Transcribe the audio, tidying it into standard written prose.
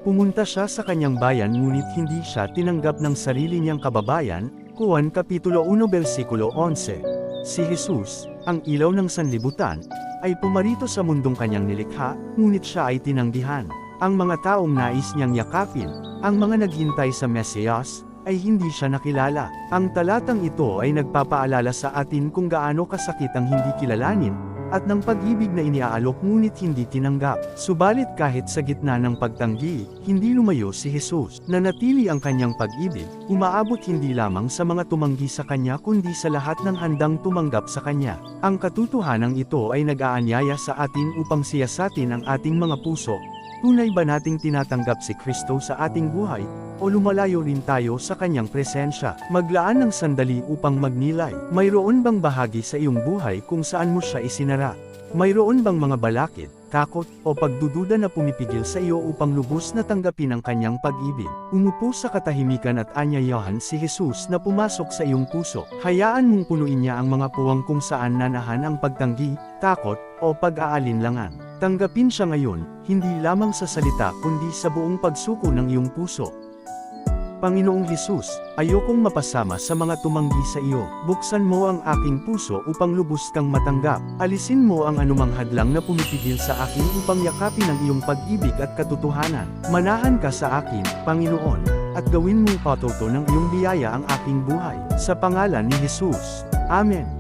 Pumunta siya sa kanyang bayan ngunit hindi siya tinanggap ng sarili niyang kababayan. Juan Kapitulo 1 Versikulo 11. Si Jesus, ang ilaw ng sanlibutan, ay pumarito sa mundong kanyang nilikha, ngunit siya ay tinanggihan. Ang mga taong nais niyang yakapin, ang mga naghintay sa Mesiyas, ay hindi siya nakilala. Ang talatang ito ay nagpapaalala sa atin kung gaano kasakit ang hindi kilalanin, at ng pag-ibig na iniaalok ngunit hindi tinanggap. Subalit kahit sa gitna ng pagtanggi, hindi lumayo si Jesus. Nanatili ang kanyang pag-ibig, umaabot hindi lamang sa mga tumanggi sa kanya kundi sa lahat ng handang tumanggap sa kanya. Ang katotohanan ito ay nag-aanyaya sa atin upang siyasatin ang ating mga puso. Tunay ba nating tinatanggap si Kristo sa ating buhay, o lumalayo rin tayo sa kanyang presensya? Maglaan ng sandali upang magnilay. Mayroon bang bahagi sa iyong buhay kung saan mo siya isinara? Mayroon bang mga balakid, takot, o pagdududa na pumipigil sa iyo upang lubos na tanggapin ang kanyang pag-ibig? Umupo sa katahimikan at anyayahan si Jesus na pumasok sa iyong puso. Hayaan mong punuin niya ang mga puwang kung saan nanahan ang pagtanggi, takot, o pag-aalinlangan. Tanggapin siya ngayon, hindi lamang sa salita kundi sa buong pagsuko ng iyong puso. Panginoong Hesus, ayokong mapasama sa mga tumanggi sa iyo. Buksan mo ang aking puso upang lubos kang matanggap. Alisin mo ang anumang hadlang na pumipigil sa akin upang yakapin ang iyong pag-ibig at katotohanan. Manahan ka sa akin, Panginoon, at gawin mong patuto ng iyong biyaya ang aking buhay. Sa pangalan ni Hesus. Amen.